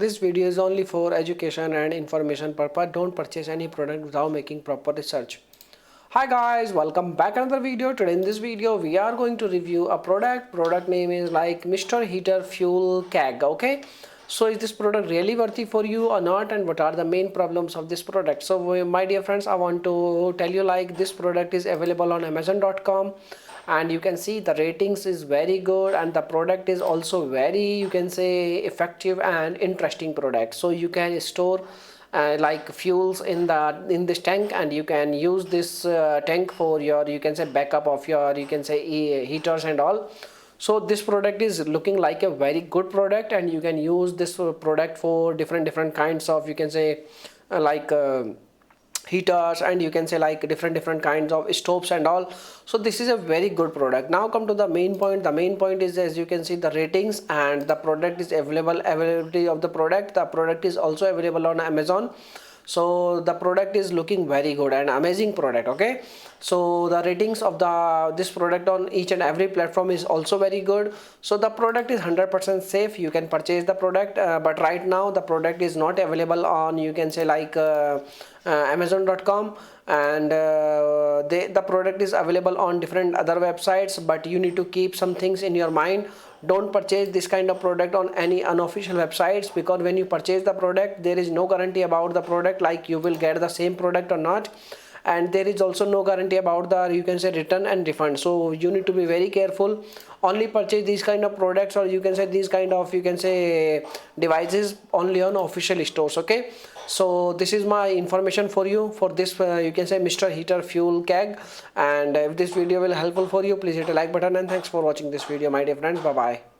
This video is only for education and information purpose. Don't purchase any product without making proper research. Hi guys, welcome back another video. Today in this video we are going to review a product name is like Mr. Heater Fuel Keg. Okay, so is this product really worthy for you or not, and what are the main problems of this product? So my dear friends, I want to tell you like this product is available on amazon.com, and you can see the ratings is very good, and the product is also very, you can say, effective and interesting product. So you can store like fuels in this tank, and you can use this tank for your, you can say, backup of your, you can say, heaters and all. So this product is looking like a very good product, and you can use this product for different kinds of, you can say, like heaters, and you can say like different kinds of stoves and all. So this is a very good product. Now come to the main point. The main point is, as you can see, the ratings, and the product is availability of the product. The product is also available on Amazon. So the product is looking very good and amazing product. Okay, so the ratings of this product on each and every platform is also very good. So the product is 100% safe. You can purchase the product, but right now the product is not available on, you can say, like amazon.com, and the product is available on different other websites, but you need to keep some things in your mind. Don't purchase this kind of product on any unofficial websites, because when you purchase the product, there is no guarantee about the product, like you will get the same product or not, and there is also no guarantee about the, you can say, return and refund. So you need to be very careful. Only purchase these kind of products, or you can say these kind of, you can say, devices only on official stores. Okay, so this is my information for you for this you can say Mr. Heater Fuel Keg. And if this video will helpful for you, please hit a like button, and thanks for watching this video, my dear friends. Bye bye.